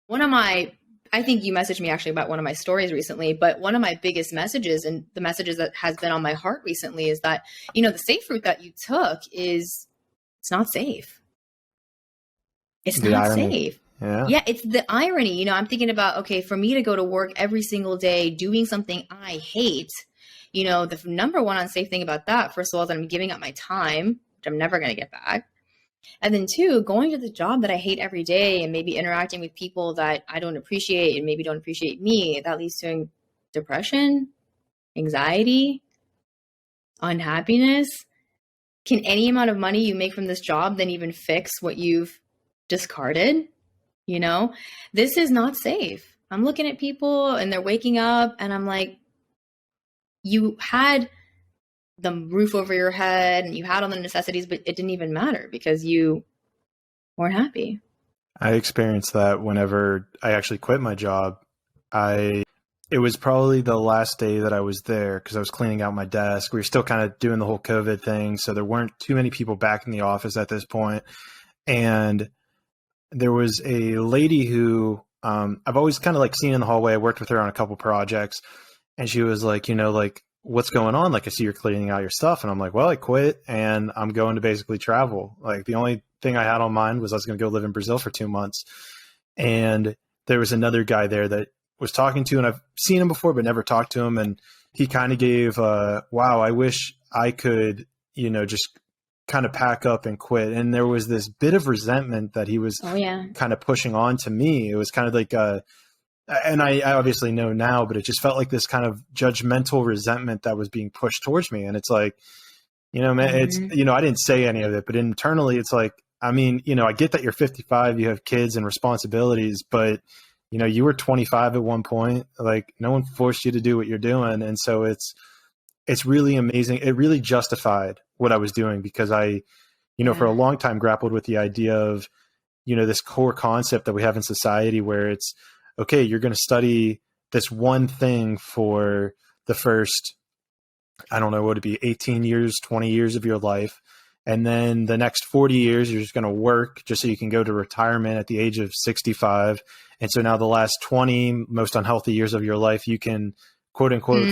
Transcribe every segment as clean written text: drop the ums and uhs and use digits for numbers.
I think you messaged me actually about one of my stories recently, but one of my biggest messages and the messages that has been on my heart recently is that, the safe route that you took it's not safe. It's The not irony. safe. Yeah. Yeah, it's the irony. I'm thinking about, okay, for me to go to work every single day doing something I hate, the number one unsafe thing about that, first of all, is that I'm giving up my time, which I'm never going to get back. And then two, going to the job that I hate every day and maybe interacting with people that I don't appreciate and maybe don't appreciate me, that leads to depression, anxiety, unhappiness. Can any amount of money you make from this job then even fix what you've discarded? This is not safe. I'm looking at people and they're waking up and I'm like, you had the roof over your head and you had all the necessities, but it didn't even matter because you weren't happy. I experienced that whenever I actually quit my job. It was probably the last day that I was there because I was cleaning out my desk. We were still kind of doing the whole COVID thing, so there weren't too many people back in the office at this point. And there was a lady who I've always kind of like seen in the hallway. I worked with her on a couple projects, and she was like, what's going on? Like, I see you're cleaning out your stuff. And I'm like, well, I quit and I'm going to basically travel. Like, the only thing I had on mind was I was going to go live in Brazil for 2 months. And there was another guy there that was talking to, and I've seen him before, but never talked to him. And he kind of gave, wow, I wish I could, just kind of pack up and quit. And there was this bit of resentment that he was kind of pushing on to me. It was kind of like, and I obviously know now, but it just felt like this kind of judgmental resentment that was being pushed towards me. And it's like, man, it's, I didn't say any of it, but internally it's like, I mean, I get that you're 55, you have kids and responsibilities, but you were 25 at one point. Like, no one forced you to do what you're doing. And so it's really amazing. It really justified what I was doing because I, for a long time grappled with the idea of, this core concept that we have in society where it's, okay, you're going to study this one thing for the first, I don't know, what it'd be 18 years, 20 years of your life. And then the next 40 years, you're just going to work just so you can go to retirement at the age of 65. And so now the last 20 most unhealthy years of your life, you can quote unquote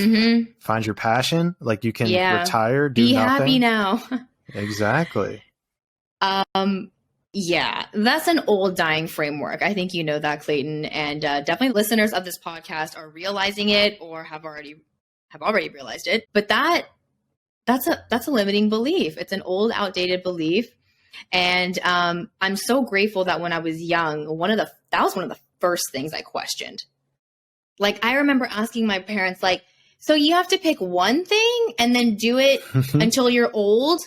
find your passion. Like, you can retire, do be nothing. Happy now. Exactly. Yeah, that's an old dying framework. I think you know that, Clayton, and definitely listeners of this podcast are realizing it or have already realized it. But that's a limiting belief. It's an old, outdated belief, and I'm so grateful that when I was young, that was one of the first things I questioned. Like, I remember asking my parents, like, "So you have to pick one thing and then do it until you're old?"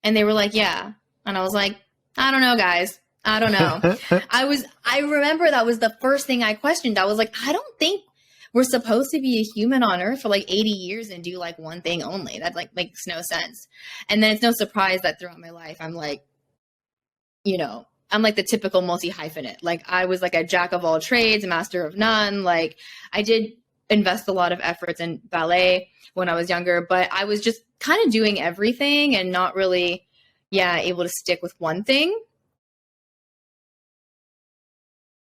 And they were like, "Yeah," and I was like, I don't know, guys. I don't know. I remember that was the first thing I questioned. I was like, I don't think we're supposed to be a human on earth for like 80 years and do like one thing only. That like makes no sense. And then it's no surprise that throughout my life, I'm like, I'm like the typical multi-hyphenate. Like, I was like a jack of all trades, master of none. Like, I did invest a lot of efforts in ballet when I was younger, but I was just kind of doing everything and not really able to stick with one thing.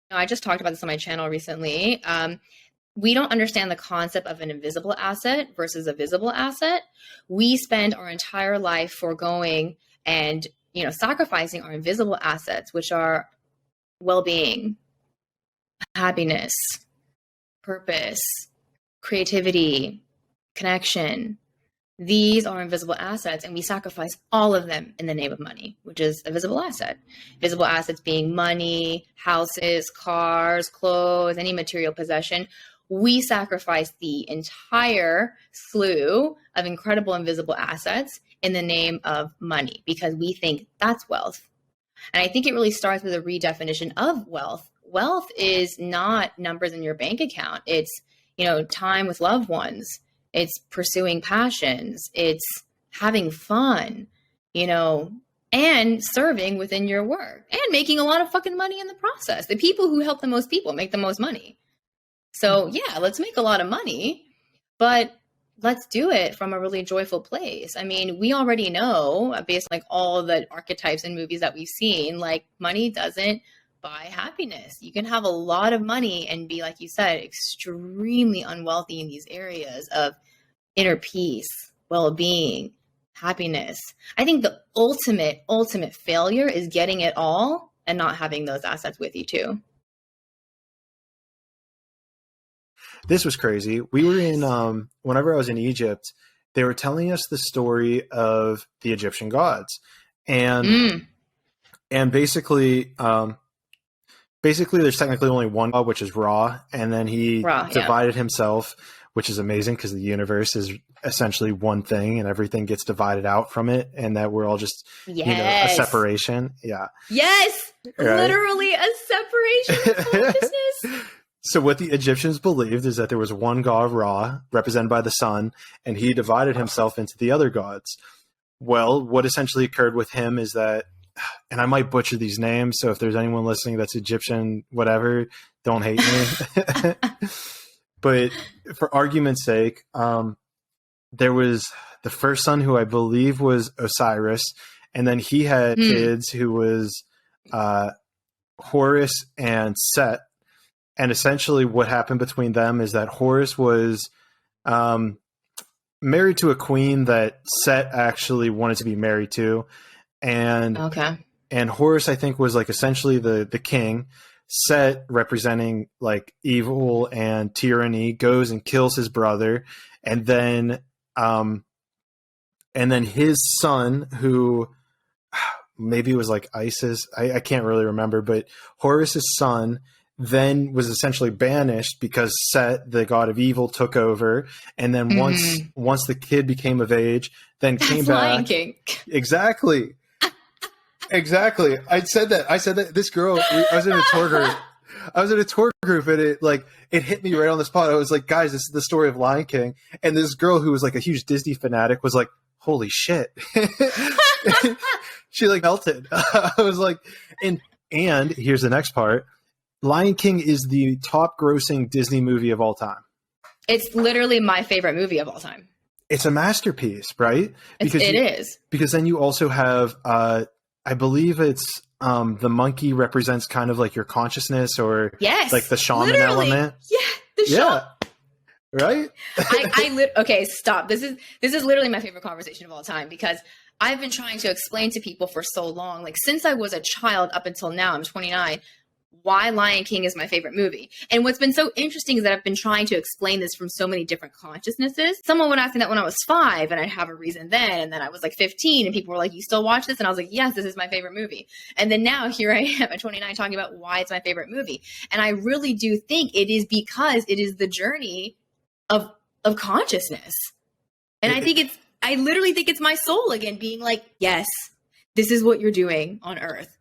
I just talked about this on my channel recently. We don't understand the concept of an invisible asset versus a visible asset. We spend our entire life foregoing and, sacrificing our invisible assets, which are well-being, happiness, purpose, creativity, connection. These are invisible assets, and we sacrifice all of them in the name of money, which is a visible asset. Visible assets being money, houses, cars, clothes, any material possession. We sacrifice the entire slew of incredible invisible assets in the name of money because we think that's wealth. And I think it really starts with a redefinition of wealth. Wealth is not numbers in your bank account. It's, time with loved ones. It's pursuing passions. It's having fun, and serving within your work and making a lot of fucking money in the process. The people who help the most people make the most money. So yeah, let's make a lot of money, but let's do it from a really joyful place. I mean, we already know, based on like all the archetypes and movies that we've seen, like, money doesn't buy happiness. You can have a lot of money and be, like you said, extremely unwealthy in these areas of inner peace, well-being, happiness. I think the ultimate failure is getting it all and not having those assets with you too. This was crazy. We were in, whenever I was in Egypt, they were telling us the story of the Egyptian gods. And basically, there's technically only one god, which is Ra, and then he divided himself, which is amazing because the universe is essentially one thing, and everything gets divided out from it, and that we're all just a separation. Yeah. Yes, right? Literally a separation of consciousness. So what the Egyptians believed is that there was one god, Ra, represented by the sun, and he divided himself into the other gods. Well, what essentially occurred with him is that, and I might butcher these names, so if there's anyone listening that's Egyptian, whatever, don't hate me. But for argument's sake, there was the first son, who I believe was Osiris, and then he had kids who was Horus and Set. And essentially what happened between them is that Horus was married to a queen that Set actually wanted to be married to. And Horus, I think, was like essentially the king. Set, representing like evil and tyranny, goes and kills his brother. And then his son, who maybe was like Isis, I can't really remember, but Horus's son then was essentially banished because Set, the god of evil, took over. And then once the kid became of age, then came back. Lion King. Exactly. I said that this girl, I was in a tour group and it hit me right on the spot. I was like, guys, this is the story of Lion King. And this girl who was like a huge Disney fanatic was like, holy shit. She like melted. I was like, and here's the next part. Lion King is the top grossing Disney movie of all time. It's literally my favorite movie of all time. It's a masterpiece, right? It is. Because then you also have, I believe it's the monkey represents kind of like your consciousness, or like the shaman element. Yeah, the shaman. Right? Okay, stop. This is literally my favorite conversation of all time, because I've been trying to explain to people for so long, like since I was a child up until now, I'm 29, why Lion King is my favorite movie. And what's been so interesting is that I've been trying to explain this from so many different consciousnesses. Someone would ask me that when I was 5, and I'd have a reason then. And then I was like 15, and people were like, you still watch this? And I was like, yes, this is my favorite movie. And then now here I am at 29 talking about why it's my favorite movie. And I really do think it is because it is the journey of consciousness. And I literally think it's my soul again being like, yes, this is what you're doing on Earth.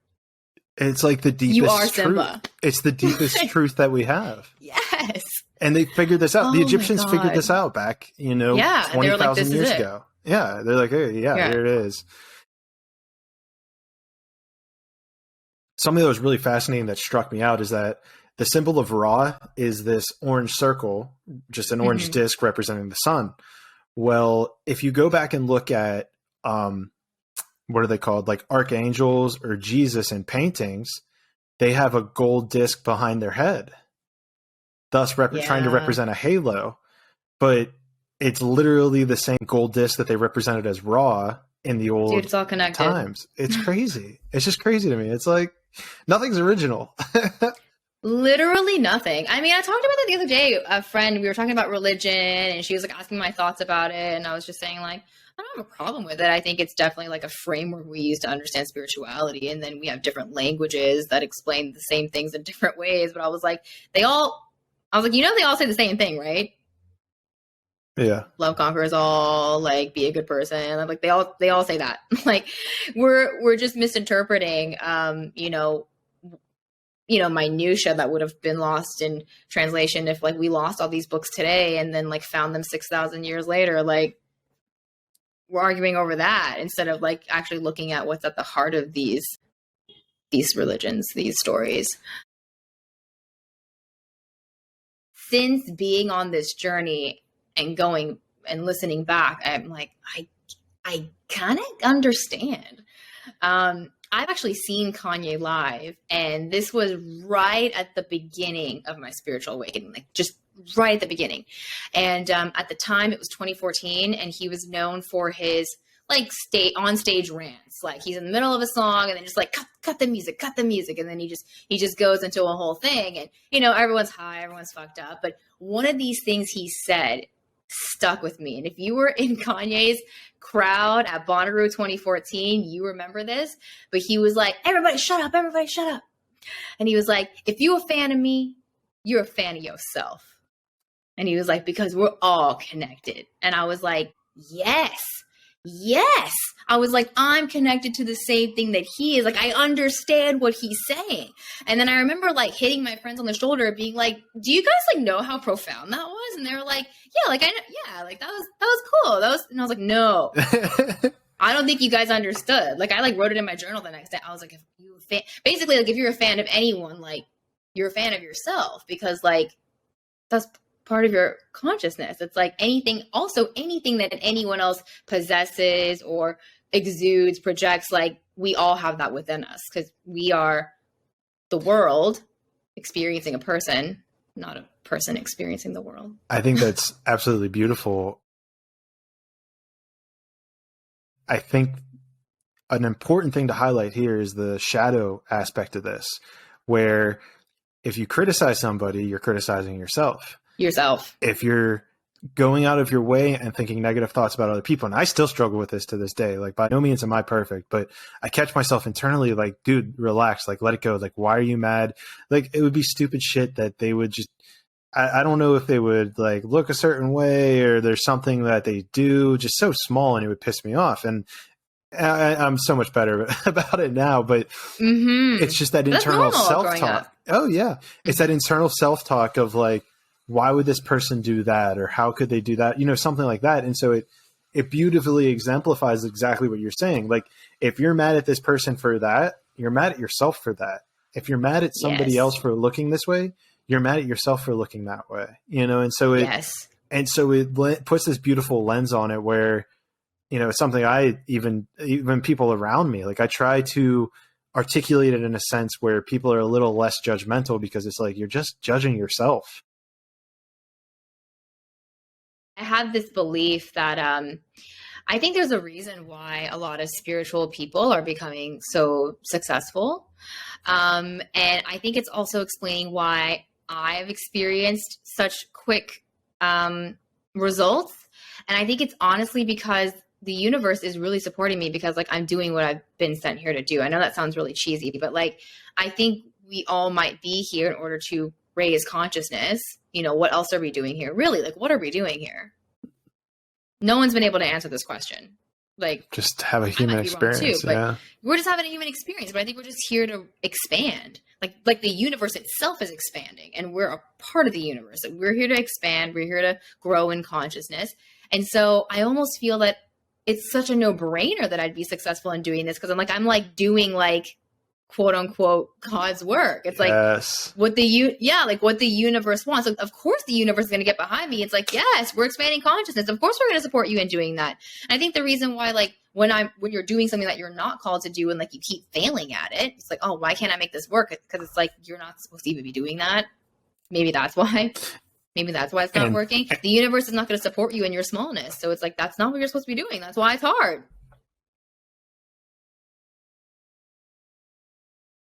It's like the deepest You are truth. Simba. It's the deepest truth that we have. Yes. And they figured this out. The Egyptians figured this out back, 20,000 years ago. Yeah. They're like, hey, here it is. Something that was really fascinating that struck me out is that the symbol of Ra is this orange circle, just an orange disc representing the sun. Well, if you go back and look at, what are they called? Like archangels or Jesus in paintings, they have a gold disc behind their head, thus trying to represent a halo. But it's literally the same gold disc that they represented as Ra in the old it's all connected. times. It's crazy. It's just crazy to me. It's like nothing's original. Literally nothing. I mean, I talked about that the other day. A friend, we were talking about religion, and she was like asking my thoughts about it. And I was just saying like, I don't have a problem with it. I think it's definitely like a framework we use to understand spirituality. And then we have different languages that explain the same things in different ways. But I was like, they all say the same thing, right? Yeah. Love conquers all, like be a good person. Like they all say that. Like we're just misinterpreting, minutia that would have been lost in translation if like we lost all these books today and then like found them 6,000 years later. Like we're arguing over that instead of like actually looking at what's at the heart of these religions, these stories. Since being on this journey and going and listening back, I'm like, I kind of understand. I've actually seen Kanye live, and this was right at the beginning of my spiritual awakening, like just right at the beginning. And at the time, it was 2014, and he was known for his like on stage rants. Like he's in the middle of a song, and then just like cut the music, and then he just goes into a whole thing, and everyone's high, everyone's fucked up. But one of these things he said stuck with me. And if you were in Kanye's crowd at Bonnaroo 2014, you remember this. But he was like, everybody shut up, everybody shut up. And he was like, if you're a fan of me, you're a fan of yourself. And he was like, because we're all connected. And I was like, yes. I was like, I'm connected to the same thing that he is. Like, I understand what he's saying. And then I remember like hitting my friends on the shoulder, being like, do you guys like know how profound that was? And they were like, yeah, like I know, yeah, like that was cool. And I was like, no, I don't think you guys understood. Like I like wrote it in my journal the next day. I was like, basically like if you're a fan of anyone, like you're a fan of yourself, because like that's part of your consciousness. It's like anything that anyone else possesses or exudes, projects, like we all have that within us, because we are the world experiencing a person, not a person experiencing the world. I think that's absolutely beautiful. I think an important thing to highlight here is the shadow aspect of this, where if you criticize somebody, you're criticizing yourself. If you're going out of your way and thinking negative thoughts about other people, and I still struggle with this to this day, like by no means am I perfect, but I catch myself internally like, dude, relax, like let it go. Like, why are you mad? Like it would be stupid shit that they would just, I don't know if they would like look a certain way, or there's something that they do just so small and it would piss me off. And I'm so much better about it now, but it's just that internal self-talk. Oh yeah. It's that internal self-talk of like, why would this person do that? Or how could they do that? Something like that. And so it beautifully exemplifies exactly what you're saying. Like if you're mad at this person for that, you're mad at yourself for that. If you're mad at somebody else for looking this way, you're mad at yourself for looking that way, and so it puts this beautiful lens on it where, it's something I even people around me, like I try to articulate it in a sense where people are a little less judgmental, because it's like, you're just judging yourself. I have this belief that I think there's a reason why a lot of spiritual people are becoming so successful. And I think it's also explaining why I've experienced such quick results. And I think it's honestly because the universe is really supporting me, because like I'm doing what I've been sent here to do. I know that sounds really cheesy, but like I think we all might be here in order to raise consciousness. What else are we doing here? Really, like what are we doing here? No one's been able to answer this question. Like just have a human experience. Yeah. We're just having a human experience, but I think we're just here to expand. Like the universe itself is expanding, and we're a part of the universe. We're here to expand. We're here to grow in consciousness. And so I almost feel that it's such a no-brainer that I'd be successful in doing this, because I'm like doing like quote unquote God's work. It's like what the universe wants. So of course the universe is going to get behind me. It's like, yes, we're expanding consciousness. Of course we're going to support you in doing that. And I think the reason why, like when you're doing something that you're not called to do and like you keep failing at it, it's like, oh, why can't I make this work? Because it's like, you're not supposed to even be doing that. Maybe that's why it's not working. The universe is not going to support you in your smallness. So it's like, that's not what you're supposed to be doing. That's why it's hard.